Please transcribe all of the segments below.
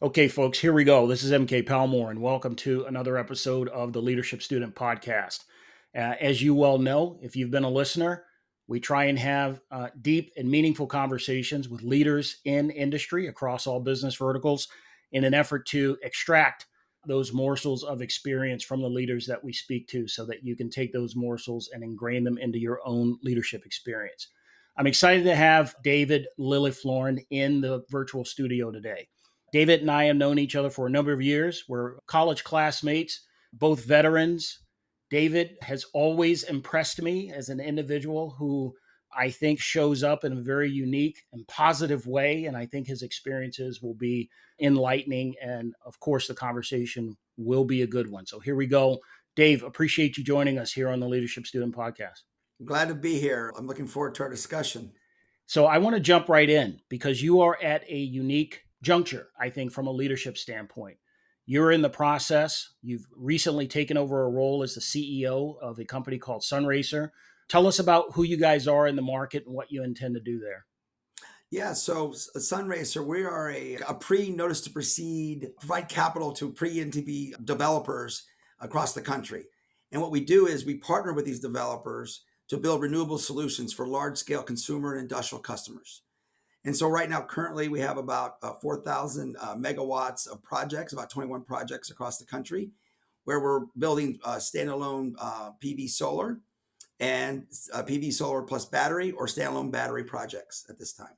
Okay, folks, here we go. This is MK Palmore, and welcome to another episode of the Leadership Student Podcast. As you well know, if you've been a listener, we try and have deep and meaningful conversations with leaders in industry across all business verticals in an effort to extract those morsels of experience from the leaders that we speak to so that you can take those morsels and ingrain them into your own leadership experience. I'm excited to have David Lillefloren in the virtual studio today. David and I have known each other for a number of years. We're college classmates, both veterans. David has always impressed me as an individual who I think shows up in a very unique and positive way. And I think his experiences will be enlightening. And of course, the conversation will be a good one. So here we go. Dave, appreciate you joining us here on the Leadership Student Podcast. Glad to be here. I'm looking forward to our discussion. So I want to jump right in because you are at a unique juncture, I think, from a leadership standpoint. You're in the process. You've recently taken over a role as the CEO of a company called Sunraycer. Tell us about who you guys are in the market and what you intend to do there. Yeah, so Sunraycer, we are a pre-notice to proceed, provide capital to pre-NTP developers across the country. And what we do is we partner with these developers to build renewable solutions for large-scale consumer and industrial customers. And so right now, currently, we have about 4,000 megawatts of projects, about 21 projects across the country, where we're building standalone PV solar and PV solar plus battery or standalone battery projects at this time.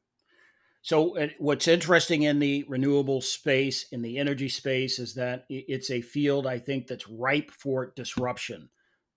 So, what's interesting in the renewable space, in the energy space, is that it's a field I think that's ripe for disruption.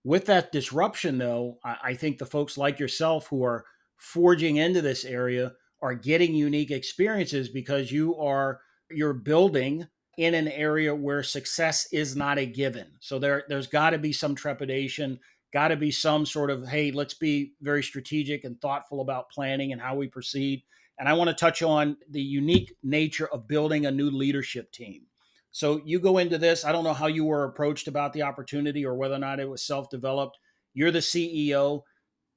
With that disruption, though, I think the folks like yourself who are forging into this area are getting unique experiences because you're building in an area where success is not a given. So there's got to be some trepidation, got to be some sort of, hey, let's be very strategic and thoughtful about planning and how we proceed. And I want to touch on the unique nature of building a new leadership team. So you go into this. I don't know how you were approached about the opportunity or whether or not it was self-developed. You're the CEO.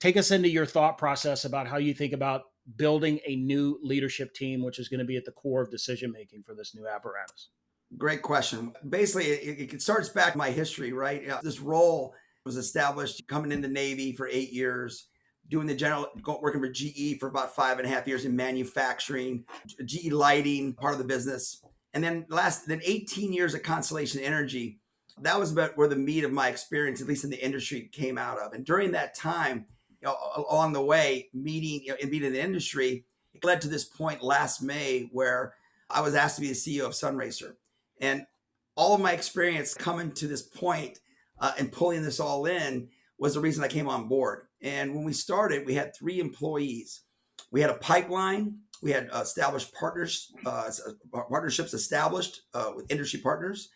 Take us into your thought process about how you think about building a new leadership team, which is going to be at the core of decision making for this new apparatus. Great question. Basically, it starts back my history, right? This role was established coming in the Navy for 8 years, doing the general, working for GE for about 5.5 years in manufacturing, GE lighting, part of the business. And then 18 years at Constellation Energy. That was about where the meat of my experience, at least in the industry, came out of. And during that time, along the way, meeting the industry, it led to this point last May where I was asked to be the CEO of Sunraycer. And all of my experience coming to this point and pulling this all in was the reason I came on board. And when we started, we had 3 employees. We had a pipeline. We had established partnerships established with industry partners.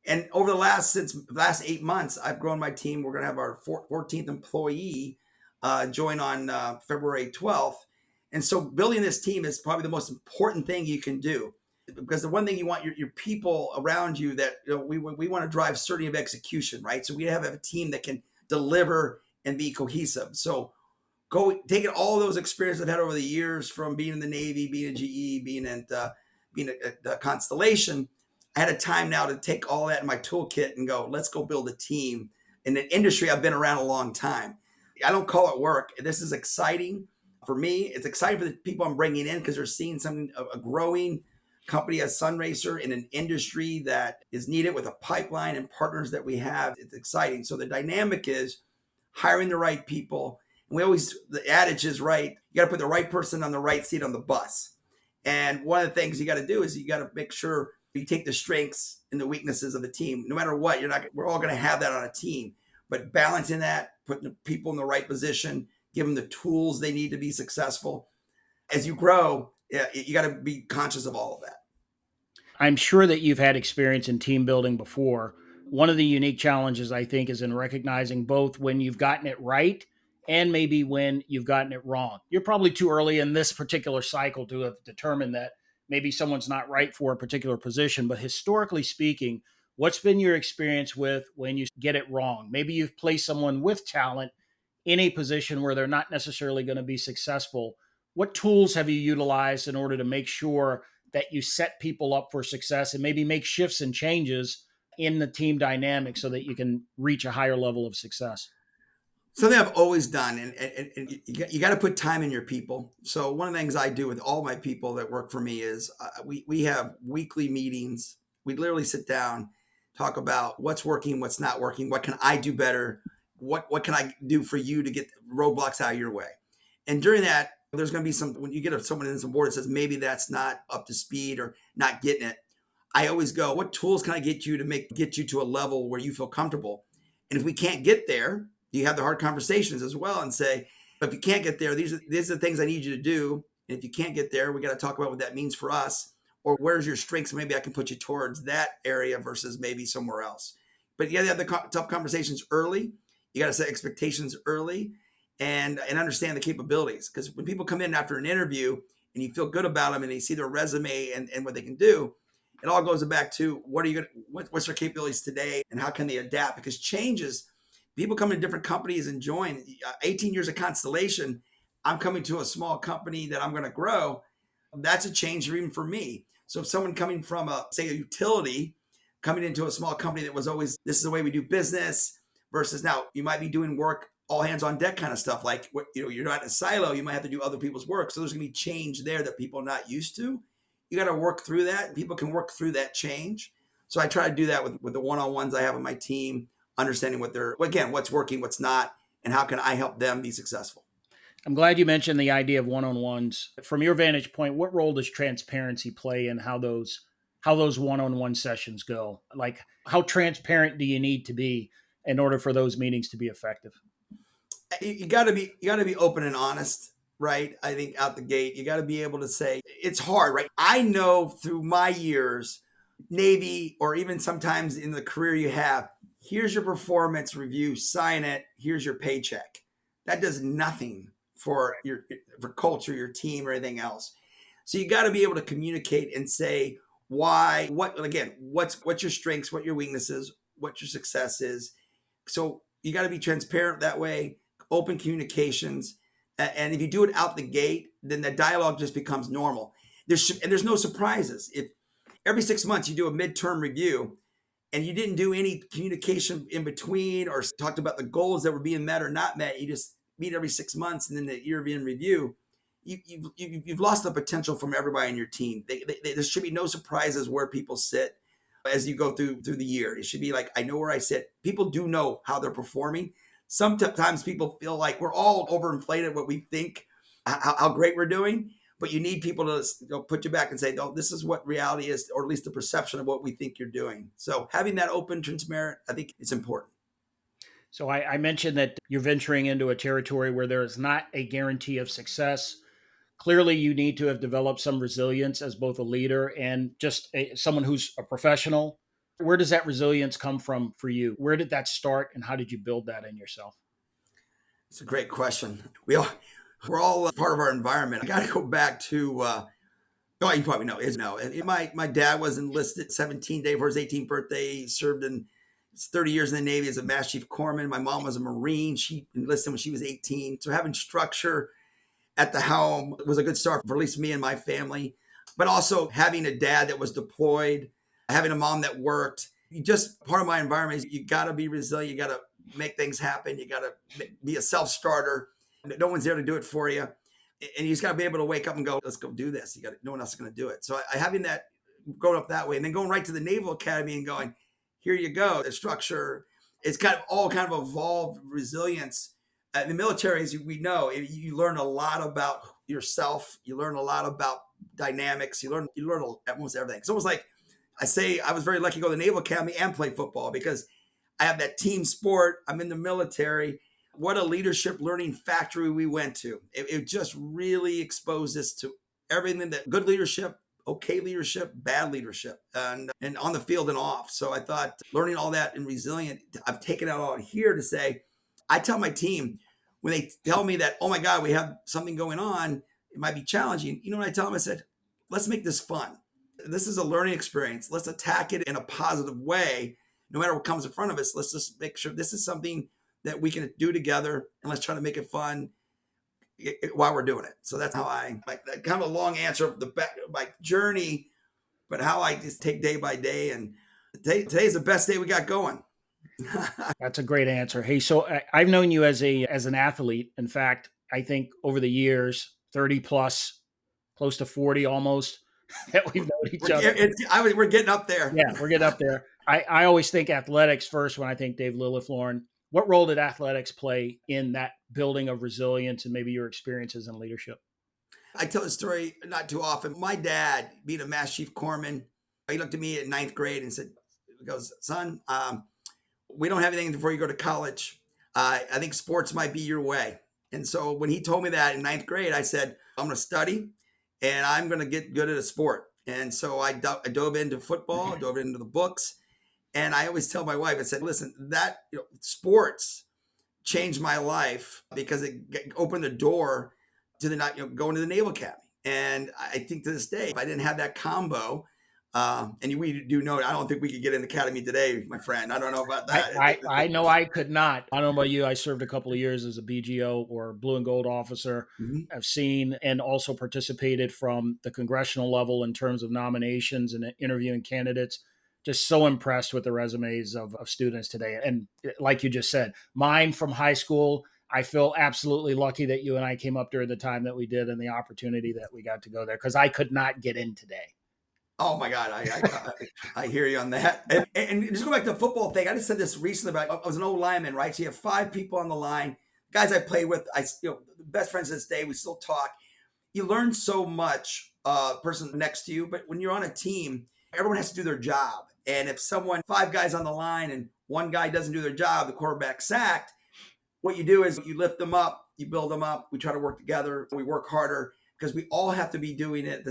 And over since the last 8 months, I've grown my team. We're going to have our 14th employee join on February 12th. And so building this team is probably the most important thing you can do. Because the one thing you want your people around you that we want to drive certainty of execution, right? So we have a team that can deliver and be cohesive. So taking all those experiences I've had over the years from being in the Navy, being at GE, being at Constellation, I had a time now to take all that in my toolkit and go, let's go build a team in an industry I've been around a long time. I don't call it work. This is exciting for me. It's exciting for the people I'm bringing in because they're seeing a growing company as Sunraycer in an industry that is needed with a pipeline and partners that we have. It's exciting. So the dynamic is hiring the right people. And the adage is right. You got to put the right person on the right seat on the bus. And one of the things you got to do is you got to make sure you take the strengths and the weaknesses of the team. No matter what, we're all going to have that on a team, but balancing that, putting the people in the right position, give them the tools they need to be successful. As you grow, you got to be conscious of all of that. I'm sure that you've had experience in team building before. One of the unique challenges, I think, is in recognizing both when you've gotten it right and maybe when you've gotten it wrong. You're probably too early in this particular cycle to have determined that maybe someone's not right for a particular position. But historically speaking, what's been your experience with when you get it wrong? Maybe you've placed someone with talent in a position where they're not necessarily going to be successful. What tools have you utilized in order to make sure that you set people up for success and maybe make shifts and changes in the team dynamic so that you can reach a higher level of success? Something I've always done, and you got to put time in your people. So one of the things I do with all my people that work for me is we have weekly meetings. We literally sit down, talk about what's working, what's not working, what can I do better, what can I do for you to get roadblocks out of your way. And during that, there's going to be some when you get someone in some board that says maybe that's not up to speed or not getting it. I always go, what tools can I get you to get you to a level where you feel comfortable? And if we can't get there, you have the hard conversations as well and say, if you can't get there, these are the things I need you to do. And if you can't get there, we got to talk about what that means for us. Or where's your strengths? Maybe I can put you towards that area versus maybe somewhere else. But you got to have the tough conversations early. You got to set expectations early and understand the capabilities. Because when people come in after an interview and you feel good about them and they see their resume and what they can do, it all goes back to what's their capabilities today and how can they adapt? Because changes, people come to different companies and join. 18 years of Constellation, I'm coming to a small company that I'm going to grow. That's a change even for me. So if someone coming from say a utility, coming into a small company that was always, this is the way we do business versus now you might be doing work, all hands on deck kind of stuff. Like, you're not in a silo, you might have to do other people's work. So there's going to be change there that people are not used to. You got to work through that. People can work through that change. So I try to do that with the one-on-ones I have with my team, understanding what's working, what's not, and how can I help them be successful. I'm glad you mentioned the idea of one-on-ones. From your vantage point, what role does transparency play in how those one-on-one sessions go? Like, how transparent do you need to be in order for those meetings to be effective? You got to be open and honest, right? I think out the gate, you got to be able to say it's hard, right? I know through my years, Navy, or even sometimes in the career you have, here's your performance review, sign it, here's your paycheck. That does nothing for culture, your team, or anything else. So you got to be able to communicate and say what's your strengths, what your weaknesses, what your success is. So you got to be transparent that way, open communications. And if you do it out the gate, then the dialogue just becomes normal. There's no surprises. If every 6 months you do a midterm review and you didn't do any communication in between or talked about the goals that were being met or not met, you just meet every 6 months and then the year in review, you've lost the potential from everybody in your team. There should be no surprises where people sit as you go through the year. It should be like, I know where I sit. People do know how they're performing. Sometimes people feel like we're all overinflated what we think, how great we're doing. But you need people to put you back and say, no, this is what reality is, or at least the perception of what we think you're doing. So having that open, transparent, I think it's important. So I mentioned that you're venturing into a territory where there is not a guarantee of success. Clearly, you need to have developed some resilience as both a leader and just someone who's a professional. Where does that resilience come from for you? Where did that start, and how did you build that in yourself? It's a great question. We're all part of our environment. I got to go back to you probably know. My dad was enlisted 17 days for his 18th birthday. He served in 30 years in the Navy as a Master Chief Corpsman. My mom was a Marine. She enlisted when she was 18. So having structure at the helm was a good start for at least me and my family. But also having a dad that was deployed, having a mom that worked. Part of my environment is you got to be resilient. You got to make things happen. You got to be a self-starter. No one's there to do it for you. And you just got to be able to wake up and go, let's go do this. No one else is going to do it. So having that, growing up that way, and then going right to the Naval Academy and going, here you go. The structure, it's got all kind of evolved resilience. In the military, as we know, you learn a lot about yourself. You learn a lot about dynamics. You learn almost everything. It's almost like I say, I was very lucky to go to the Naval Academy and play football because I have that team sport. I'm in the military. What a leadership learning factory we went to. It just really exposed us to everything that good leadership, okay leadership, bad leadership, and on the field and off. So I thought learning all that and resilient, I've taken it out here to say, I tell my team when they tell me that, oh my God, we have something going on, it might be challenging. You know what I tell them? I said, let's make this fun. This is a learning experience. Let's attack it in a positive way. No matter what comes in front of us, let's just make sure this is something that we can do together, and let's try to make it fun while we're doing it. So that's how I kind of a long answer of my journey but how I just take day by day. And today's the best day we got going. That's a great answer. Hey, so I've known you as an athlete. In fact, I think over the years, 30 plus, close to 40 almost, that we've known each other. We're getting up there. Yeah, we're getting up there. I always think athletics first when I think Dave Lillefloren. What role did athletics play in that building of resilience and maybe your experiences in leadership? I tell the story not too often. My dad, being a Mass Chief Corpsman, he looked at me in ninth grade and said, he goes, son, we don't have anything before you go to college. I think sports might be your way. And so when he told me that in ninth grade, I said, I'm going to study and I'm going to get good at a sport. And so I dove into football, dove into the books. And I always tell my wife, I said, listen, that sports changed my life because it opened the door to going to the Naval Academy. And I think to this day, if I didn't have that combo, and we do know, I don't think we could get in the academy today, my friend. I don't know about that. I know I could not. I don't know about you. I served a couple of years as a BGO or blue and gold officer. Mhm. I've seen and also participated from the congressional level in terms of nominations and interviewing candidates. Just so impressed with the resumes of students today. And like you just said, mine from high school, I feel absolutely lucky that you and I came up during the time that we did and the opportunity that we got to go there because I could not get in today. Oh my God, I hear you on that. And just go back to the football thing. I just said this recently about I was an old lineman, right? So you have 5 people on the line, guys I play with. Best friends to this day. We still talk. You learn so much, person next to you. But when you're on a team, everyone has to do their job. And if 5 guys on the line, and one guy doesn't do their job, the quarterback sacked. What you do is you lift them up, you build them up. We try to work together. We work harder because we all have to be doing it.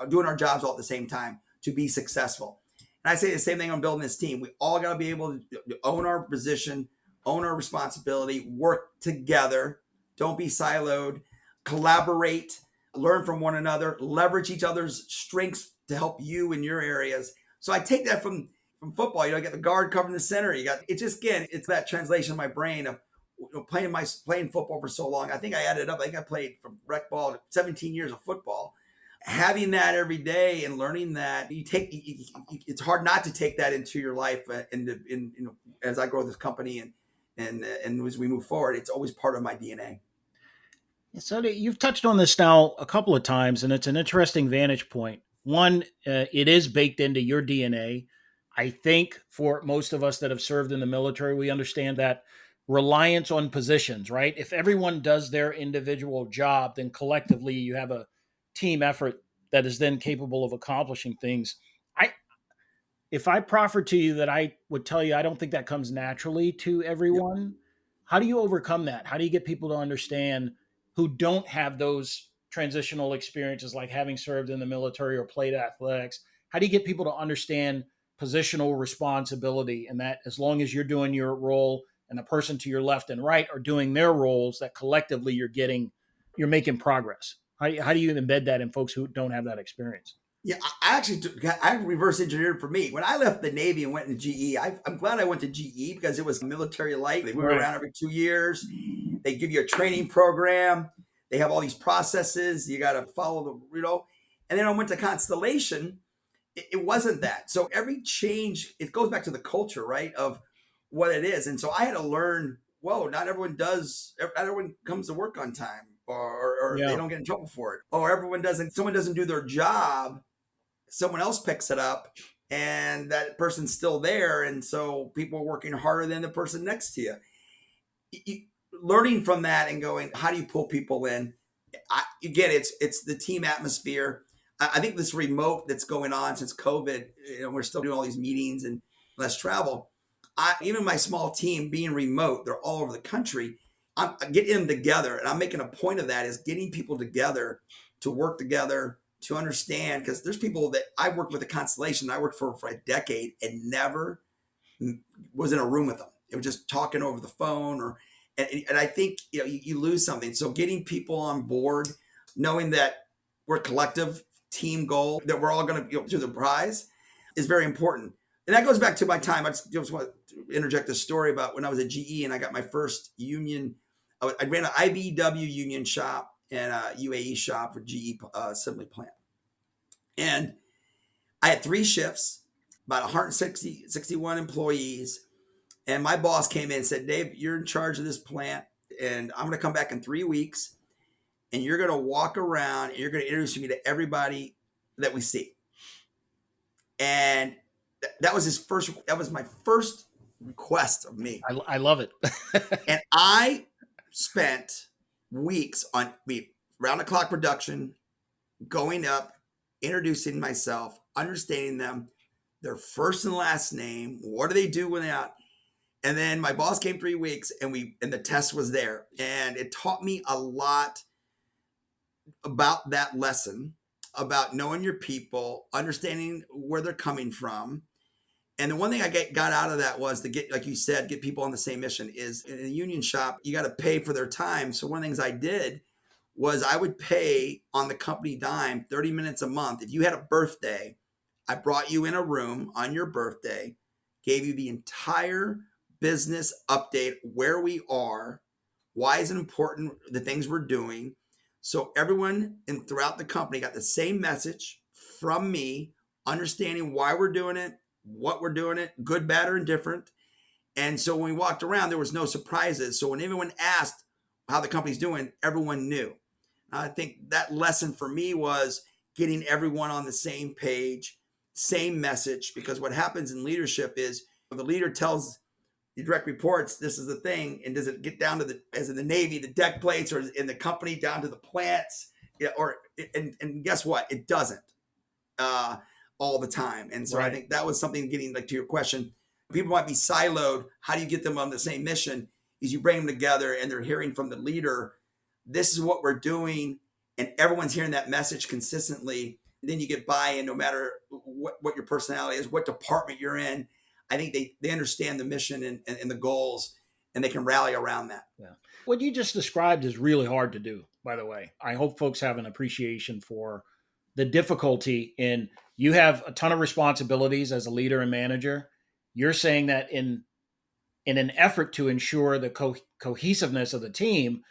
Doing our jobs all at the same time to be successful. And I say the same thing on building this team. We all got to be able to own our position, own our responsibility, work together. Don't be siloed. Collaborate, learn from one another, leverage each other's strengths to help you in your areas. So I take that from football. You get the guard covering the center. You got it. Just again, it's that translation in my brain of playing football for so long. I think I added up. I think I played from rec ball to 17 years of football. Having that every day and learning that it's hard not to take that into your life. As I grow this company and as we move forward, it's always part of my DNA. So you've touched on this now a couple of times, and it's an interesting vantage point. One, it is baked into your DNA. I think for most of us that have served in the military, we understand that reliance on positions, right? If everyone does their individual job, then collectively you have a team effort that is then capable of accomplishing things. I If I proffer to you that I would tell you I don't think that comes naturally to Yep. everyone, how do you overcome that? How do you get people to understand who don't have those transitional experiences like having served in the military or played athletics? How do you get people to understand positional responsibility and that as long as you're doing your role and the person to your left and right are doing their roles, that collectively you're making progress? How do you embed that in folks who don't have that experience? Yeah, I actually I reverse engineered for me. When I left the Navy and went into GE, I'm glad I went to GE because it was military light. They move Right. around every 2 years. They give you a training program. They have all these processes. You got to follow And then I went to Constellation. It wasn't that. So every change, it goes back to the culture, right? Of what it is. And so I had to learn, whoa, not everyone does, not everyone comes to work on time or they Yeah. don't get in trouble for it. Or someone doesn't do their job, someone else picks it up and that person's still there. And so people are working harder than the person next to you. Learning from that and going, how do you pull people in? Again, it's the team atmosphere. I think this remote that's going on since COVID, we're still doing all these meetings and less travel. Even my small team being remote, they're all over the country. I'm getting them together, and I'm making a point of that is getting people together to work together to understand because there's people that I worked with a Constellation I worked for a decade and never was in a room with them. It was just talking over the phone and I think you lose something. So getting people on board, knowing that we're a collective team goal, that we're all going to to the prize, is very important. And that goes back to my time. I just want to interject a story about when I was at GE and I got my first union. I ran an IBW union shop and a UAE shop for GE assembly plant. And I had 3 shifts, about 61 employees. And my boss came in and said, Dave, you're in charge of this plant. And I'm going to come back in 3 weeks. And you're going to walk around and you're going to introduce me to everybody that we see. And that was my first request of me. I love it. And I spent weeks on round the clock production, going up, introducing myself, understanding them, their first and last name, what do they do when they're out. And then my boss came 3 weeks and the test was there. And it taught me a lot about that lesson, about knowing your people, understanding where they're coming from. And the one thing I got out of that was to get, like you said, get people on the same mission. Is in a union shop, you got to pay for their time. So one of the things I did was I would pay on the company dime 30 minutes a month. If you had a birthday, I brought you in a room on your birthday, gave you the entire business update, where we are, why is it important, the things we're doing. So everyone throughout the company got the same message from me, understanding why we're doing it, what we're doing it, good, bad, or indifferent. And so when we walked around, there was no surprises. So when everyone asked how the company's doing, everyone knew. I think that lesson for me was getting everyone on the same page, same message, because what happens in leadership is the leader tells the direct reports, this is the thing. And does it get down to as in the Navy, the deck plates, or in the company down to the plants? Yeah, and guess what? It doesn't. All the time. And so right. I think that was something getting to your question. People might be siloed. How do you get them on the same mission? Is you bring them together and they're hearing from the leader, this is what we're doing. And everyone's hearing that message consistently. And then you get buy-in no matter what your personality is, what department you're in. I think they understand the mission and the goals, and they can rally around that. Yeah. What you just described is really hard to do, by the way. I hope folks have an appreciation for the difficulty in, you have a ton of responsibilities as a leader and manager. You're saying that in an effort to ensure the cohesiveness of the team,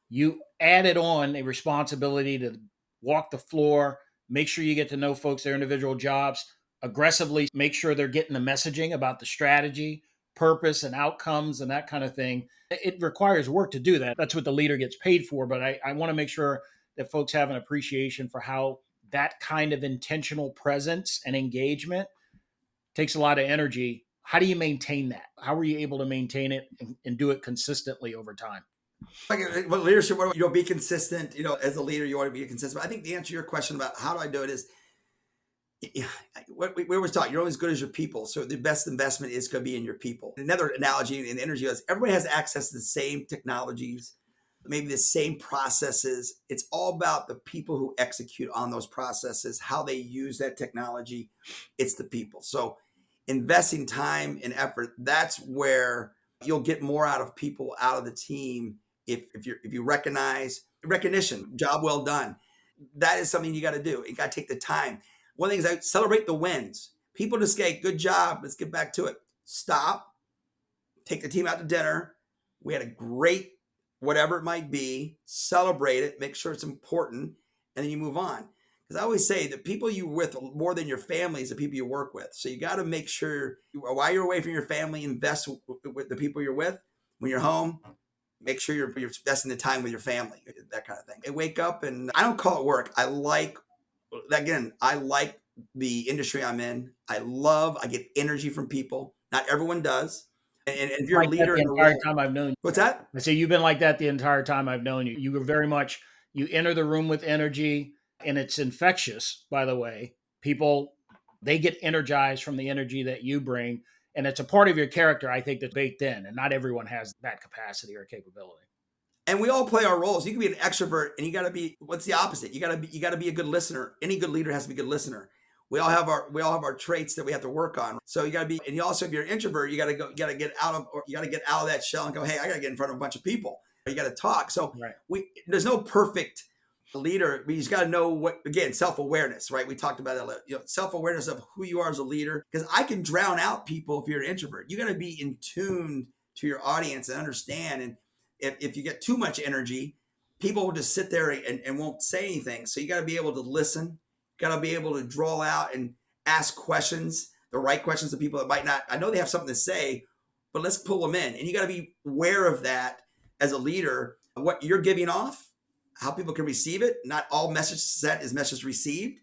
you added on a responsibility to walk the floor, make sure you get to know folks, their individual jobs, aggressively make sure they're getting the messaging about the strategy, purpose, and outcomes, and that kind of thing. It requires work to do that. That's what the leader gets paid for. But I want to make sure that folks have an appreciation for how that kind of intentional presence and engagement takes a lot of energy. How do you maintain that? How are you able to maintain it and do it consistently over time? Well, leadership, be consistent. As a leader, you want to be consistent. But I think the answer to your question about how do I do it is, what we always talk, you're always good as your people. So the best investment is going to be in your people. Another analogy in energy is everybody has access to the same technologies, maybe the same processes. It's all about the people who execute on those processes, how they use that technology. It's the people. So investing time and effort, that's where you'll get more out of people, out of the team. If you recognition, job well done. That is something you got to do. You got to take the time. One thing is I celebrate the wins. People just say, good job. Let's get back to it. Stop. Take the team out to dinner. We had a great, whatever it might be, celebrate it, make sure it's important, and then you move on. Because I always say the people you're with more than your family is the people you work with. So you got to make sure while you're away from your family, invest with the people you're with. When you're home, make sure you're investing the time with your family, that kind of thing. I wake up and I don't call it work. I like the industry I'm in. I get energy from people. Not everyone does. And if you're like a leader the in a entire role, time I've known you. What's that? I say you've been like that the entire time I've known you. You were very much, you enter the room with energy, and it's infectious, by the way. People, they get energized from the energy that you bring. And it's a part of your character, I think, that's baked in. And not everyone has that capacity or capability. And we all play our roles. You can be an extrovert, and you got to be. What's the opposite? You got to be a good listener. Any good leader has to be a good listener. We all have our traits that we have to work on. So you got to be. And you also, if you're an introvert, you got to get out of that shell and go, hey, I got to get in front of a bunch of people. You got to talk. So right. There's no perfect leader. We just got to know self-awareness, right? We talked about that. Self-awareness of who you are as a leader, because I can drown out people if you're an introvert. You got to be in tune to your audience and understand. And if you get too much energy, people will just sit there and won't say anything. So you got to be able to listen, got to be able to draw out and ask questions, the right questions to people that might not, I know they have something to say, but let's pull them in. And you got to be aware of that as a leader, what you're giving off, how people can receive it. Not all message sent is message received.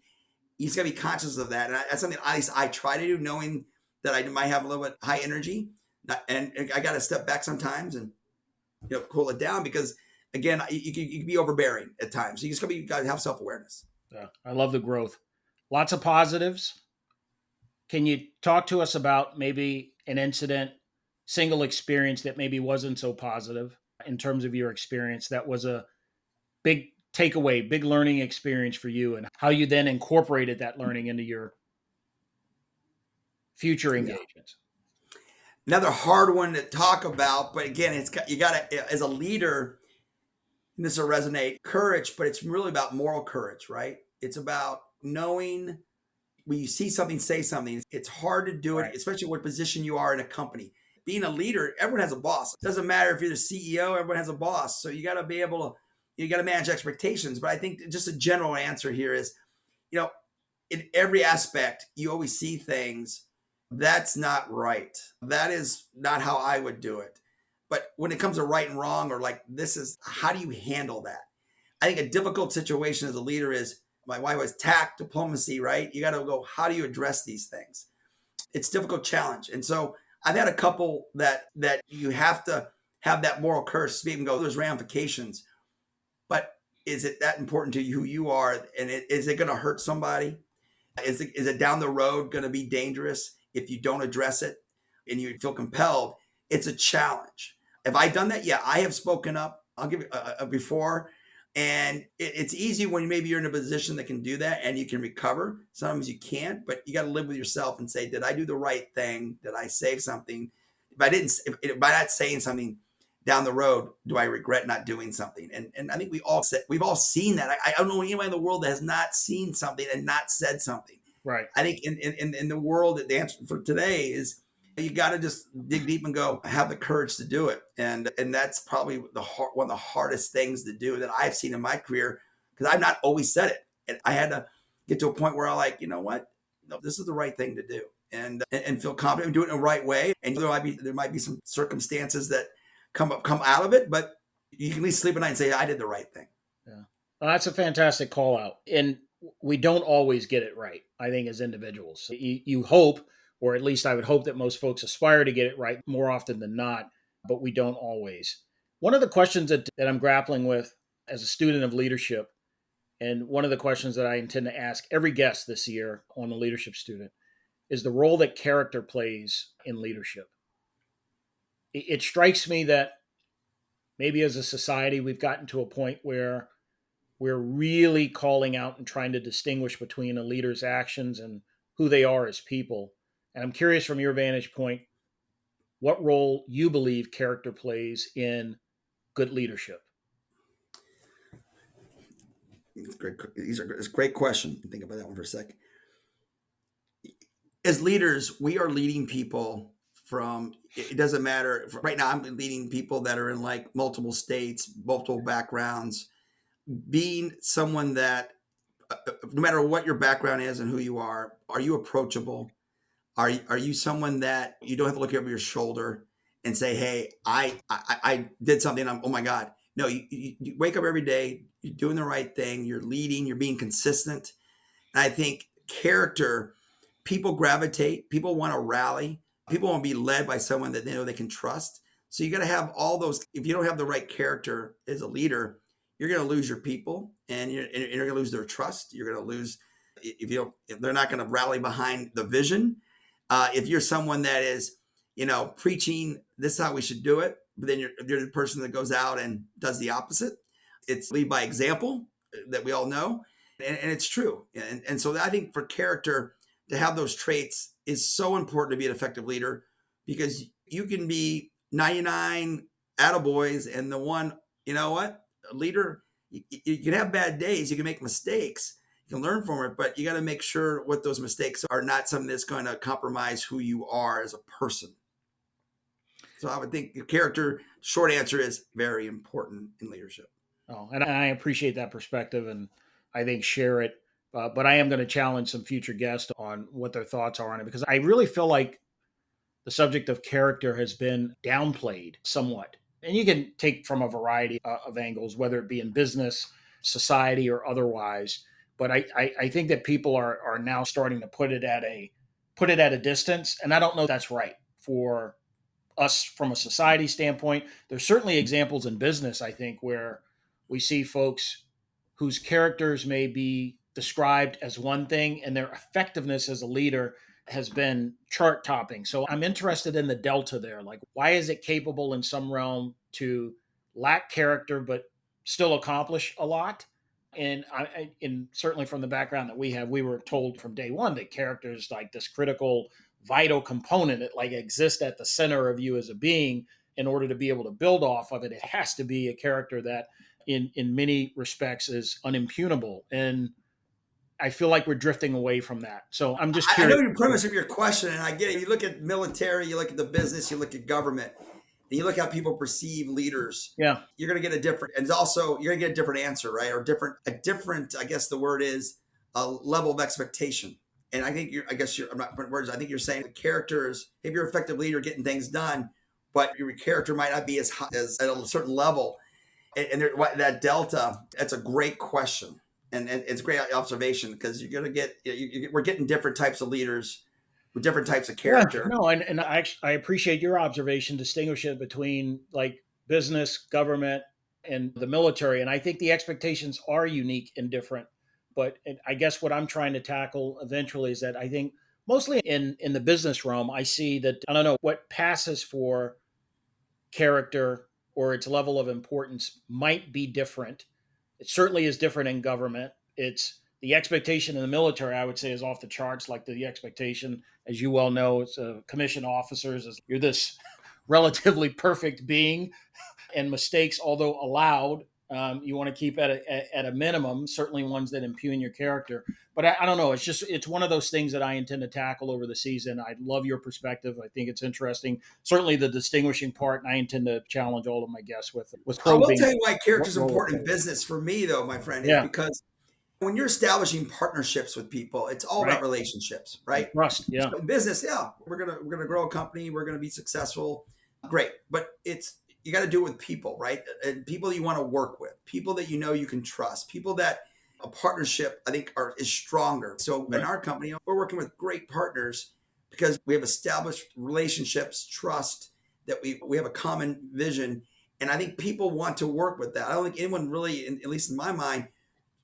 You just got to be conscious of that. And that's something at least I try to do, knowing that I might have a little bit high energy. And I got to step back sometimes and cool it down, because again, you can be overbearing at times. So you just got to have self-awareness. Yeah, I love the growth. Lots of positives. Can you talk to us about maybe an incident, single experience that maybe wasn't so positive in terms of your experience that was a big takeaway, big learning experience for you, and how you then incorporated that learning into your future Yeah. engagements? Another hard one to talk about, but again, you got to, as a leader, and this will resonate, courage, but it's really about moral courage, right? It's about knowing when you see something, say something. It's hard to do it, Right. especially what position you are in a company. Being a leader, everyone has a boss. It doesn't matter if you're the CEO, everyone has a boss. So you got to be able to, you got to manage expectations. But I think just a general answer here is, you know, in every aspect, you always see things that's not right. That is not how I would do it. But when it comes to right and wrong, or like this is, how do you handle that? I think a difficult situation as a leader is, my wife was tact, diplomacy, right? You got to go, how do you address these things? It's a difficult challenge. And so I've had a couple that you have to have that moral courage to speak and go, there's ramifications, but is it that important to you, who you are? And is it going to hurt somebody? Is it down the road going to be dangerous if you don't address it and you feel compelled? It's a challenge. Have I done that? Yeah, I have spoken up. I'll give you before. And it's easy when maybe you're in a position that can do that and you can recover. Sometimes you can't, but you got to live with yourself and say, did I do the right thing? Did I say something? If I didn't, if by not saying something down the road, do I regret not doing something? And I think we've all seen that. I don't know anyone in the world that has not seen something and not said something. Right. I think in the world, the answer for today is you got to just dig deep and go, have the courage to do it. And that's probably one of the hardest things to do that I've seen in my career, because I've not always said it. And I had to get to a point where I'm like, you know what? No, this is the right thing to do. And feel confident in doing it in the right way. And there might be some circumstances that come out of it, but you can at least sleep at night and say, I did the right thing. Yeah. Well, that's a fantastic call out. And we don't always get it right, I think, as individuals. You hope, or at least I would hope, that most folks aspire to get it right more often than not, but we don't always. One of the questions that I'm grappling with as a student of leadership, and one of the questions that I intend to ask every guest this year on the leadership student, is the role that character plays in leadership. It strikes me that maybe as a society, we've gotten to a point where we're really calling out and trying to distinguish between a leader's actions and who they are as people. And I'm curious, from your vantage point, what role you believe character plays in good leadership. It's great. It's a great question. Think about that one for a second. As leaders, we are leading people from, it doesn't matter. Right now, I'm leading people that are in like multiple states, multiple backgrounds. Being someone that, no matter what your background is and who you are you approachable? Are you someone that you don't have to look over your shoulder and say, hey, I did something, oh my God. No, you wake up every day, you're doing the right thing, you're leading, you're being consistent. And I think character, people gravitate, people want to rally, people want to be led by someone that they know they can trust. So you got to have all those. If you don't have the right character as a leader, you're going to lose your people, and you're going to lose their trust. You're going to lose, if they're not going to rally behind the vision. If you're someone that is, preaching, this is how we should do it, but then you're the person that goes out and does the opposite. It's lead by example that we all know. And it's true. And so I think for character, to have those traits is so important to be an effective leader, because you can be 99 attaboys and the one, you know what, a leader, you can have bad days, you can make mistakes, you can learn from it, but you got to make sure what those mistakes are not something that's going to compromise who you are as a person. So I would think your character, short answer, is very important in leadership. Oh, and I appreciate that perspective, and I think share it But I am going to challenge some future guests on what their thoughts are on it because I really feel like the subject of character has been downplayed somewhat. And you can take from a variety of angles, whether it be in business, society, or otherwise. But I think that people are now starting to put it at a distance, and I don't know if that's right for us from a society standpoint. There's certainly examples in business, I think, where we see folks whose characters may be described as one thing and their effectiveness as a leader has been chart topping. So I'm interested in the delta there. Like, why is it capable in some realm to lack character but still accomplish a lot? And certainly from the background that we have, we were told from day one that character is like this critical, vital component. It like exists at the center of you as a being. In order to be able to build off of it, it has to be a character that, in many respects, is unimpugnable. And I feel like we're drifting away from that. So I'm just I know curious. your premise of your question, and I get it. You look at military, you look at the business, you look at government, and you look how people perceive leaders. Yeah. You're going to get a different, and also you're going to get a different answer, right? Or a different. I guess the word is a level of expectation. And I think I guess I'm not putting words. I think you're saying the characters. If you're an effective leader, getting things done, but your character might not be as high as at a certain level, and that delta. That's a great question. And it's a great observation because you're going to get we're getting different types of leaders with different types of Yeah, character. no, and I appreciate your observation, distinguish it between like business, government, and the military. And I think the expectations are unique and different. But I guess what I'm trying to tackle eventually is that I think mostly in the business realm, I see that I don't know what passes for character or its level of importance might be different. It certainly is different in government. It's the expectation in the military, I would say, is off the charts. Like the expectation, as you well know, it's commissioned officers is you're this relatively perfect being, and mistakes, although allowed, you want to keep at a minimum. Certainly ones that impugn your character. But I don't know. It's one of those things that I intend to tackle over the season. I love your perspective. I think it's interesting. Certainly the distinguishing part, and I intend to challenge all of my guests with I will probing tell you why character what is role it important in plays. business for me, though, my friend, is Yeah. because when you're establishing partnerships with people, it's all Right. about relationships, And right? trust. Yeah. So in business, yeah, we're gonna grow a company, we're gonna be successful, great. But it's you got to do it with people, right? And people you want to work with, people that you know you can trust, people that a partnership I think is stronger. So in Right. our company, we're working with great partners because we have established relationships, trust that we have a common vision, and I think people want to work with that. I don't think anyone really, at least in my mind,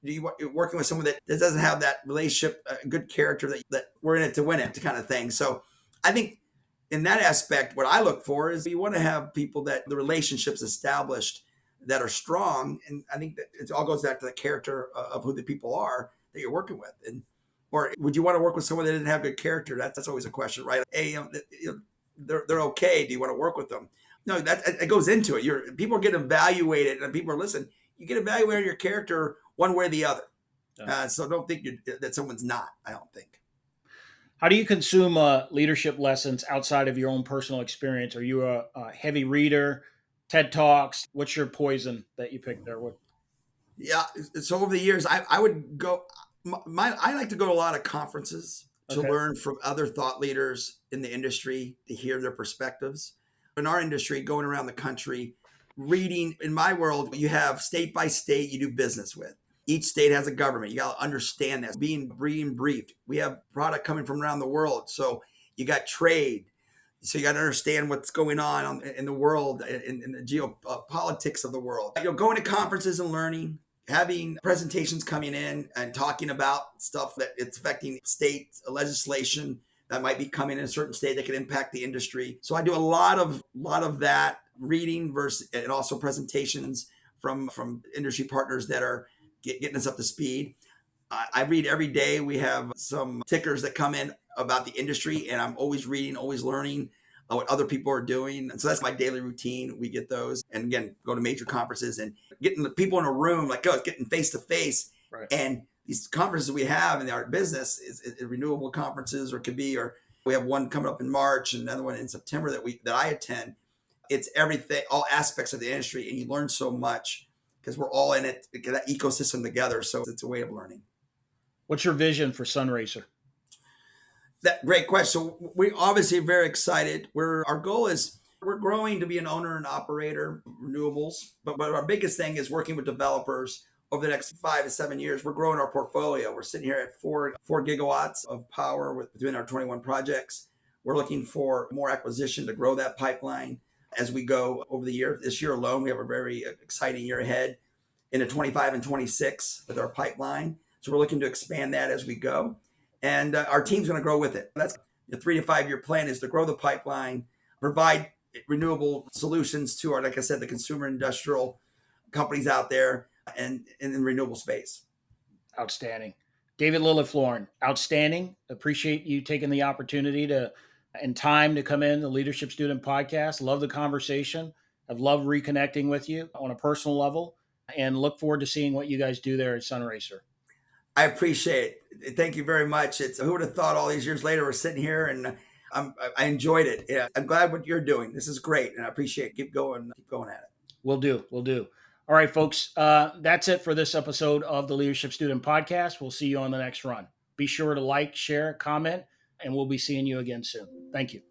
you're working with someone that doesn't have that relationship, good character that we're in it to win it kind of thing. So I think in that aspect, what I look for is you want to have people that the relationships established that are strong. And I think that it all goes back to the character of who the people are that you're working with. And or would you want to work with someone that didn't have good character? That's always a question, right? Hey, they're okay. Do you want to work with them? No, that it goes into it. People get evaluated, and people are listen. You get evaluated on your character one way or the other. Yeah. So don't think that someone's not. I don't think. How do you consume leadership lessons outside of your own personal experience? Are you a heavy reader? TED Talks? What's your poison that you pick there? What? Yeah. So over the years, I would go. I like to go to a lot of conferences to Okay. learn from other thought leaders in the industry to hear their perspectives. In our industry, going around the country, reading. In my world, you have state by state you do business with. Each state has a government. You got to understand that. Being briefed. We have product coming from around the world, so you got trade. So you got to understand what's going on in the world, in the geopolitics of the world. Going to conferences and learning, having presentations coming in and talking about stuff that it's affecting state legislation that might be coming in a certain state that could impact the industry. So I do a lot of that reading versus and also presentations from industry partners that are getting us up to speed. I read every day. We have some tickers that come in about the industry, and I'm always reading, always learning what other people are doing. And so that's my daily routine. We get those. And again, go to major conferences and getting the people in a room, like, oh, it's getting face to face. Right. And these conferences we have in our business is renewable conferences, or it could be, or we have one coming up in March and another one in September that I attend. It's everything, all aspects of the industry, and you learn so much because we're all in it, that ecosystem together. So it's a way of learning. What's your vision for Sunraycer? That great question. So we obviously are very excited. Our goal is we're growing to be an owner and operator of renewables, but our biggest thing is working with developers over the next 5 to 7 years. We're growing our portfolio. We're sitting here at four gigawatts of power within our 21 projects. We're looking for more acquisition to grow that pipeline as we go over the year. This year alone, we have a very exciting year ahead into 25 and 26 with our pipeline. So we're looking to expand that as we go. And our team's going to grow with it. That's the 3 to 5 year plan, is to grow the pipeline, provide renewable solutions to our, like I said, the consumer industrial companies out there and in the renewable space. Outstanding. David Lillefloren, outstanding. Appreciate you taking the opportunity and time to come in the Leadership Student Podcast. Love the conversation. I've loved reconnecting with you on a personal level and look forward to seeing what you guys do there at Sunraycer. I appreciate it. Thank you very much. Who would have thought all these years later we're sitting here, and I enjoyed it. Yeah, I'm glad what you're doing. This is great, and I appreciate it. Keep going at it. We'll do. All right, folks. That's it for this episode of the Leadership Student Podcast. We'll see you on the next run. Be sure to like, share, comment, and we'll be seeing you again soon. Thank you.